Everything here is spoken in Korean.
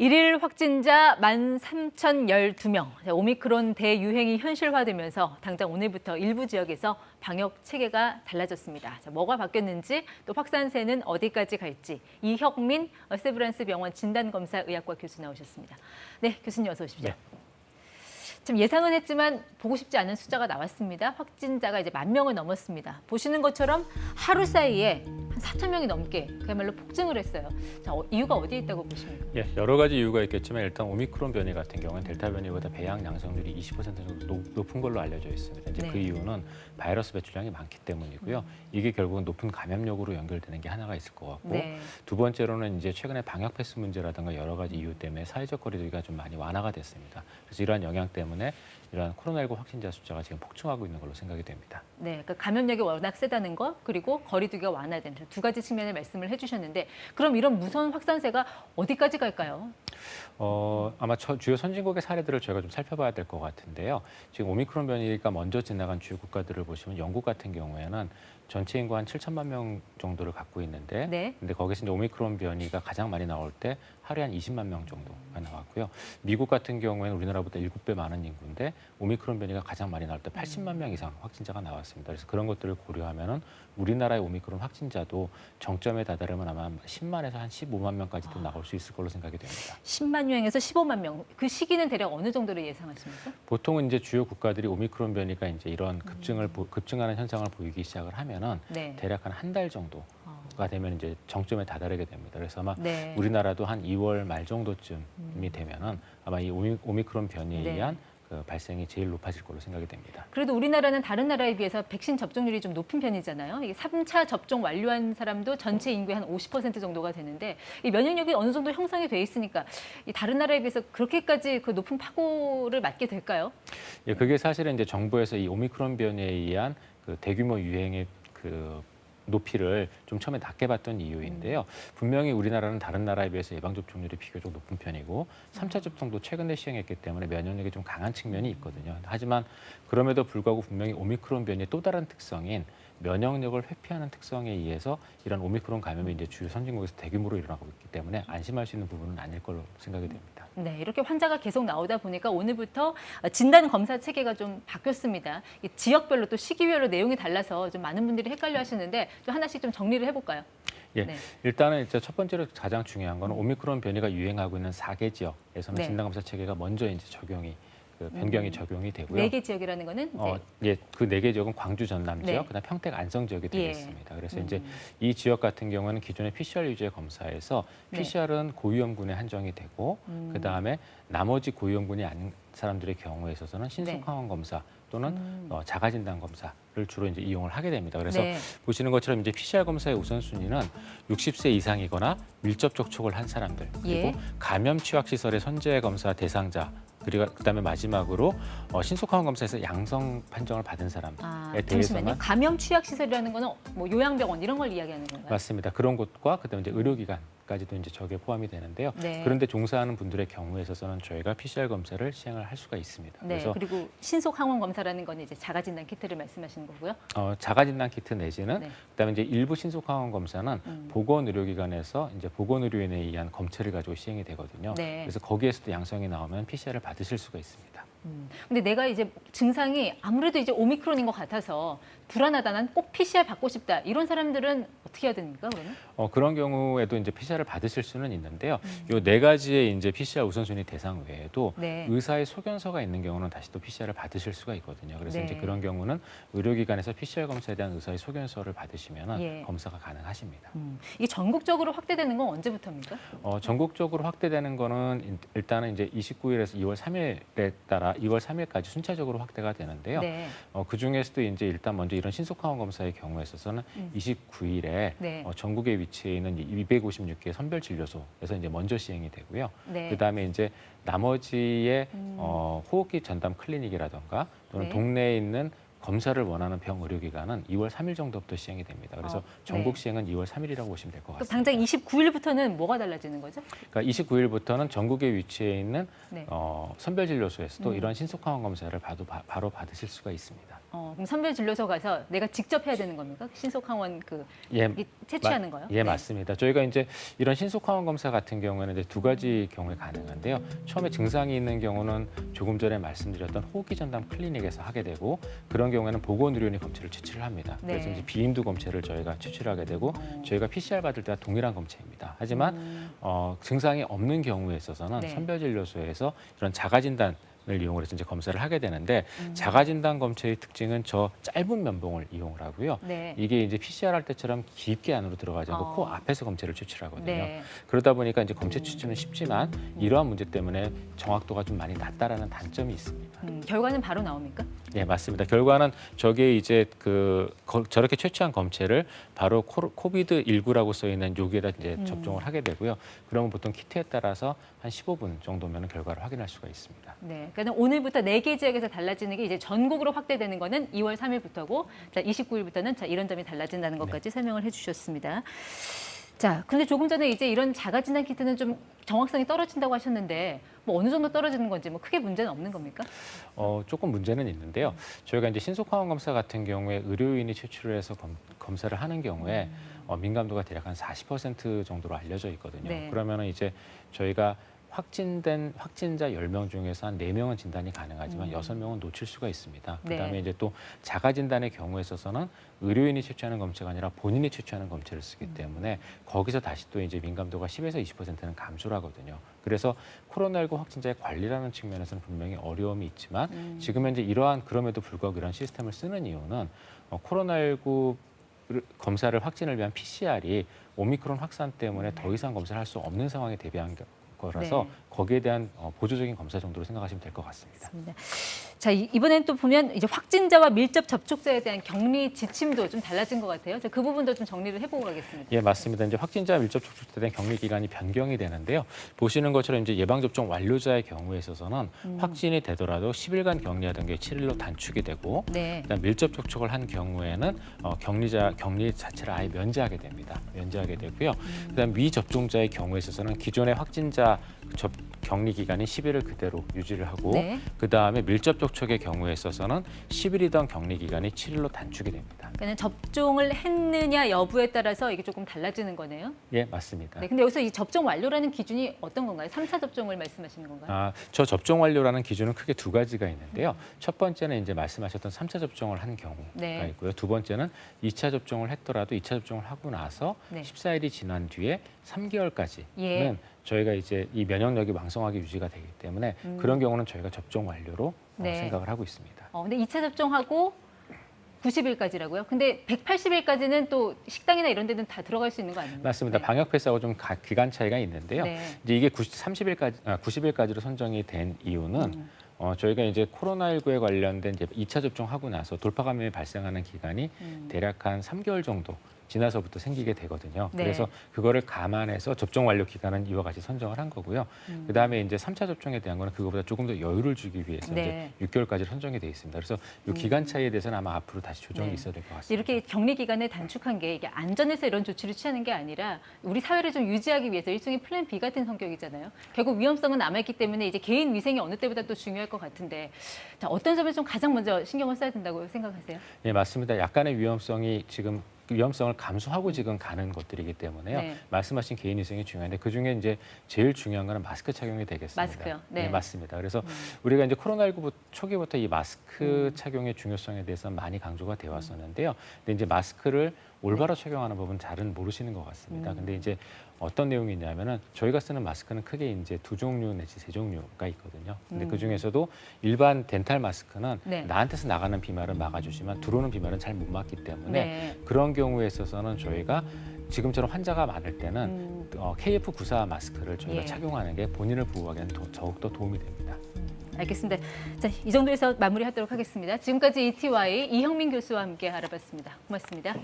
일일 확진자 13,012명. 오미크론 대유행이 현실화되면서 당장 오늘부터 일부 지역에서 방역 체계가 달라졌습니다. 뭐가 바뀌었는지 또 확산세는 어디까지 갈지 이혁민 세브란스 병원 진단검사의학과 교수 나오셨습니다. 네, 교수님 어서 오십시오. 네. 좀 예상은 했지만 보고 싶지 않은 숫자가 나왔습니다. 확진자가 이제 10,000명을 넘었습니다. 보시는 것처럼 하루 사이에 한 4,000명이 넘게 그야말로 폭증을 했어요. 자, 이유가 어디에 있다고 보십니까? 예, 여러 가지 이유가 있겠지만 일단 오미크론 변이 같은 경우는 델타 변이보다 배양 양성률이 20% 정도 높은 걸로 알려져 있습니다. 이제 네. 그 이유는 바이러스 배출량이 많기 때문이고요. 이게 결국은 높은 감염력으로 연결되는 게 하나가 있을 것 같고, 네. 두 번째로는 이제 최근에 방역 패스 문제라든가 여러 가지 이유 때문에 사회적 거리두기가 좀 많이 완화가 됐습니다. 그래서 이러한 영향 때문에 이러한 코로나19 확진자 숫자가 지금 폭증하고 있는 걸로 생각이 됩니다. 네, 그러니까 감염력이 워낙 세다는 것, 그리고 거리두기가 완화되는 두 가지 측면을 말씀을 해주셨는데, 그럼 이런 무서운 확산세가 어디까지 갈까요? 아마 주요 선진국의 사례들을 저희가 좀 살펴봐야 될 것 같은데요. 지금 오미크론 변이가 먼저 지나간 주요 국가들을 보시면 영국 같은 경우에는 전체 인구 한 7천만 명 정도를 갖고 있는데, 네. 근데 거기서 이제 오미크론 변이가 가장 많이 나올 때 하루에 한 20만 명 정도가 나왔고요. 미국 같은 경우에는 우리나라보다 7배 많은 인구인데 오미크론 변이가 가장 많이 나올 때 80만 명 이상 확진자가 나왔습니다. 그래서 그런 것들을 고려하면은 우리나라의 오미크론 확진자도 정점에 다다르면 아마 10만에서 한 15만 명까지도 나올 수 있을 걸로 생각이 됩니다. 10만 명에서 15만 명. 그 시기는 대략 어느 정도로 예상하십니까? 보통은 이제 주요 국가들이 오미크론 변이가 이제 이런 급증하는 현상을 보이기 시작을 하면은 네. 대략 한 달 정도가 되면 이제 정점에 다다르게 됩니다. 그래서 아마 네. 우리나라도 한 2월 말 정도쯤이 되면은 아마 이 오미크론 변이에 네. 의한 그 발생이 제일 높아질 걸로 생각이 됩니다. 그래도 우리나라는 다른 나라에 비해서 백신 접종률이 좀 높은 편이잖아요. 이게 3차 접종 완료한 사람도 전체 인구의 한 50% 정도가 되는데 이 면역력이 어느 정도 형성이 돼 있으니까 이 다른 나라에 비해서 그렇게까지 그 높은 파고를 맞게 될까요? 예, 그게 사실은 이제 정부에서 이 오미크론 변이에 의한 그 대규모 유행의 그 높이를 좀 처음에 낮게 봤던 이유인데요. 분명히 우리나라는 다른 나라에 비해서 예방접종률이 비교적 높은 편이고 3차 접종도 최근에 시행했기 때문에 면역력이 좀 강한 측면이 있거든요. 하지만 그럼에도 불구하고 분명히 오미크론 변이의 또 다른 특성인 면역력을 회피하는 특성에 의해서 이런 오미크론 감염이 이제 주요 선진국에서 대규모로 일어나고 있기 때문에 안심할 수 있는 부분은 아닐 걸로 생각이 됩니다. 네, 이렇게 환자가 계속 나오다 보니까 오늘부터 진단 검사 체계가 좀 바뀌었습니다. 지역별로 또 시기별로 내용이 달라서 좀 많은 분들이 헷갈려 하시는데 좀 하나씩 좀 정리를 해볼까요? 예, 네. 일단은 이제 첫 번째로 가장 중요한 거는 오미크론 변이가 유행하고 있는 4개 지역에서는 네. 진단 검사 체계가 먼저 이제 변경이 적용이 되고요. 4개 지역이라는 거는 예, 그 4개 지역은 광주 전남 지역, 네. 그다음 평택 안성 지역이 예. 되겠습니다. 그래서 이제 이 지역 같은 경우는 기존의 PCR 위주의 검사에서 네. PCR은 고위험군에 한정이 되고 그다음에 나머지 고위험군이 아닌 사람들의 경우에 있어서는 신속항원 검사 또는 자가 진단 검사를 주로 이제 이용을 하게 됩니다. 그래서 네. 보시는 것처럼 이제 PCR 검사의 우선순위는 60세 이상이거나 밀접 접촉을 한 사람들 그리고 예. 감염 취약 시설의 선제 검사 대상자 그리고 그다음에 마지막으로 신속항원 검사에서 양성 판정을 받은 사람에 잠시만요. 대해서만 감염 취약 시설이라는 거는 뭐 요양병원 이런 걸 이야기하는 건가요? 맞습니다. 그런 곳과 그다음에 이제 의료기관까지도 이제 저기에 포함이 되는데요. 네. 그런데 종사하는 분들의 경우에 있어서는 저희가 PCR 검사를 시행을 할 수가 있습니다. 네. 그래서 그리고 신속 항원 검사라는 거는 이제 자가 진단 키트를 말씀하시는 거고요. 자가 진단 키트 내지는 네. 그다음에 이제 일부 신속항원 검사는 보건의료기관에서 이제 보건의료인에 의한 검체를 가지고 시행이 되거든요. 네. 그래서 거기에서도 양성이 나오면 PCR을 받으실 수가 있습니다. 근데 내가 이제 증상이 아무래도 이제 오미크론인 것 같아서 불안하다, 난 꼭 PCR 받고 싶다. 이런 사람들은 어떻게 해야 됩니까, 그러면? 그런 경우에도 이제 PCR을 받으실 수는 있는데요. 요 4가지의 이제 PCR 우선순위 대상 외에도 네. 의사의 소견서가 있는 경우는 다시 또 PCR을 받으실 수가 있거든요. 그래서 네. 이제 그런 경우는 의료기관에서 PCR 검사에 대한 의사의 소견서를 받으시면 예. 검사가 가능하십니다. 이게 전국적으로 확대되는 건 언제부터입니까? 전국적으로 확대되는 거는 일단은 이제 29일에서 2월 3일에 따라 2월 3일까지 순차적으로 확대가 되는데요. 네. 그 중에서도 이제 일단 먼저 이런 신속항원 검사의 경우에 있어서는 29일에 네. 전국에 위치해 있는 256개 선별 진료소에서 이제 먼저 시행이 되고요. 네. 그다음에 이제 나머지의 호흡기 전담 클리닉이라든가 또는 네. 동네에 있는 검사를 원하는 병 의료기관은 2월 3일 정도부터 시행이 됩니다. 그래서 전국 네. 시행은 2월 3일이라고 보시면 될 것 또 같습니다. 당장 29일부터는 뭐가 달라지는 거죠? 그러니까 29일부터는 전국에 위치해 있는 네. 선별 진료소에서도 이런 신속항원 검사를 바로 받으실 수가 있습니다. 그럼 선별 진료소 가서 내가 직접 해야 되는 겁니까? 신속항원 예, 채취하는 거요? 예, 맞습니다. 저희가 이제 이런 신속항원 검사 같은 경우에는 이제 두 가지 경우에 가능한데요. 처음에 증상이 있는 경우는 조금 전에 말씀드렸던 호기 전담 클리닉에서 하게 되고 그런 경우에는 보건의료인이 검체를 채취를 합니다. 그래서 네. 이제 비인두 검체를 저희가 채취를 하게 되고 저희가 PCR 받을 때와 동일한 검체입니다. 하지만 증상이 없는 경우에 있어서는 네. 선별진료소에서 이런 자가진단 을 이용을 해서 이제 검사를 하게 되는데 자가진단 검체의 특징은 저 짧은 면봉을 이용을 하고요. 네. 이게 이제 PCR 할 때처럼 깊게 안으로 들어가지 않고 어. 코 앞에서 검체를 채취를 하거든요. 네. 그러다 보니까 이제 검체 채취는 쉽지만 이러한 문제 때문에 정확도가 좀 많이 낮다라는 단점이 있습니다. 결과는 바로 나옵니까? 네, 맞습니다. 결과는 저게 이제 저렇게 채취한 검체를 바로 코비드19라고 써 있는 여기에다 이제 접종을 하게 되고요. 그러면 보통 키트에 따라서 한 15분 정도면 결과를 확인할 수가 있습니다. 네. 그러니까 오늘부터 4개 지역에서 달라지는 게 이제 전국으로 확대되는 거는 2월 3일부터고, 자 29일부터는 자 이런 점이 달라진다는 것까지 설명을 해주셨습니다. 자, 그런데 조금 전에 이제 이런 자가진단 키트는 좀 정확성이 떨어진다고 하셨는데 뭐 어느 정도 떨어지는 건지 뭐 크게 문제는 없는 겁니까? 조금 문제는 있는데요. 저희가 이제 신속항원 검사 같은 경우에 의료인이 채취를 해서 검사를 하는 경우에 민감도가 대략 한 40% 정도로 알려져 있거든요. 네. 그러면은 이제 저희가 확진자 10명 중에서 한 4명은 진단이 가능하지만 6명은 놓칠 수가 있습니다. 네. 그다음에 이제 또 자가진단의 경우에 있어서는 의료인이 채취하는 검체가 아니라 본인이 채취하는 검체를 쓰기 때문에 거기서 다시 또 이제 민감도가 10에서 20%는 감소를 하거든요. 그래서 코로나19 확진자의 관리라는 측면에서는 분명히 어려움이 있지만 지금 현재 그럼에도 불구하고 이런 시스템을 쓰는 이유는 코로나19 검사를 확진을 위한 PCR이 오미크론 확산 때문에 더 이상 검사를 할 수 없는 상황에 대비한 거라서 네. 거기에 대한 보조적인 검사 정도로 생각하시면 될 것 같습니다. 맞습니다. 자, 이번엔 또 보면 이제 확진자와 밀접 접촉자에 대한 격리 지침도 좀 달라진 것 같아요. 그 부분도 좀 정리를 해보고 가겠습니다. 예, 맞습니다. 이제 확진자 밀접 접촉자에 대한 격리 기간이 변경이 되는데요. 보시는 것처럼 이제 예방 접종 완료자의 경우에 있어서는 확진이 되더라도 10일간 격리하던 게 7일로 단축이 되고, 네. 그다음 밀접 접촉을 한 경우에는 격리 자체를 아예 면제하게 됩니다. 면제하게 되고요. 그다음 미접종자의 경우에 있어서는 기존의 확진자 격리 기간인 10일을 그대로 유지를 하고, 네. 그다음에 밀접 접촉의 경우에 있어서는 10일이던 격리 기간이 7일로 단축이 됩니다. 그러니까 접종을 했느냐 여부에 따라서 이게 조금 달라지는 거네요. 예, 맞습니다. 네, 근데 여기서 이 접종 완료라는 기준이 어떤 건가요? 3차 접종을 말씀하시는 건가요? 저 접종 완료라는 기준은 크게 두 가지가 있는데요. 첫 번째는 이제 말씀하셨던 3차 접종을 한 경우가 네. 있고요. 두 번째는 2차 접종을 했더라도 2차 접종을 하고 나서 네. 14일이 지난 뒤에 3개월까지는 예. 저희가 이제 이 면역력이 왕성하게 유지가 되기 때문에 그런 경우는 저희가 접종 완료로 네. 생각을 하고 있습니다. 근데 2차 접종하고 90일까지라고요? 근데 180일까지는 또 식당이나 이런 데는 다 들어갈 수 있는 거 아닙니까? 맞습니다. 네. 방역 패스하고 좀 기간 차이가 있는데요. 네. 이제 이게 90일까지로 선정이 된 이유는 저희가 이제 코로나19에 관련된 이제 2차 접종하고 나서 돌파 감염이 발생하는 기간이 대략 한 3개월 정도 지나서부터 생기게 되거든요. 네. 그래서 그거를 감안해서 접종 완료 기간은 이와 같이 선정을 한 거고요. 그다음에 이제 3차 접종에 대한 거는 그거보다 조금 더 여유를 주기 위해서 네. 이제 6개월까지 선정이 돼 있습니다. 그래서 이 기간 차이에 대해서는 아마 앞으로 다시 조정이 네. 있어야 될 것 같습니다. 이렇게 격리 기간을 단축한 게 이게 안전해서 이런 조치를 취하는 게 아니라 우리 사회를 좀 유지하기 위해서 일종의 플랜 B 같은 성격이잖아요. 결국 위험성은 남아있기 때문에 이제 개인 위생이 어느 때보다 또 중요할 것 같은데, 자, 어떤 점에 좀 가장 먼저 신경을 써야 된다고 생각하세요? 네, 맞습니다. 약간의 위험성을 감수하고 지금 가는 것들이기 때문에요. 네. 말씀하신 개인 위생이 중요한데 그중에 이제 제일 중요한 거는 마스크 착용이 되겠습니다. 마스크요? 네. 네, 맞습니다. 그래서 우리가 이제 코로나19 초기부터 이 마스크 착용의 중요성에 대해서 많이 강조가 되어 왔었는데요. 근데 이제 마스크를 올바로 착용하는 법은 잘은 모르시는 것 같습니다. 근데 이제 어떤 내용이 있냐면은 저희가 쓰는 마스크는 크게 이제 2종류 내지 3종류가 있거든요. 근데 그 중에서도 일반 덴탈 마스크는 네. 나한테서 나가는 비말을 막아주지만 들어오는 비말은 잘 못 막기 때문에 네. 그런 경우에 있어서는 저희가 지금처럼 환자가 많을 때는 KF94 마스크를 저희가 예. 착용하는 게 본인을 보호하기에는 더욱더 도움이 됩니다. 알겠습니다. 자, 이 정도에서 마무리하도록 하겠습니다. 지금까지 ETY 이형민 교수와 함께 알아봤습니다. 고맙습니다.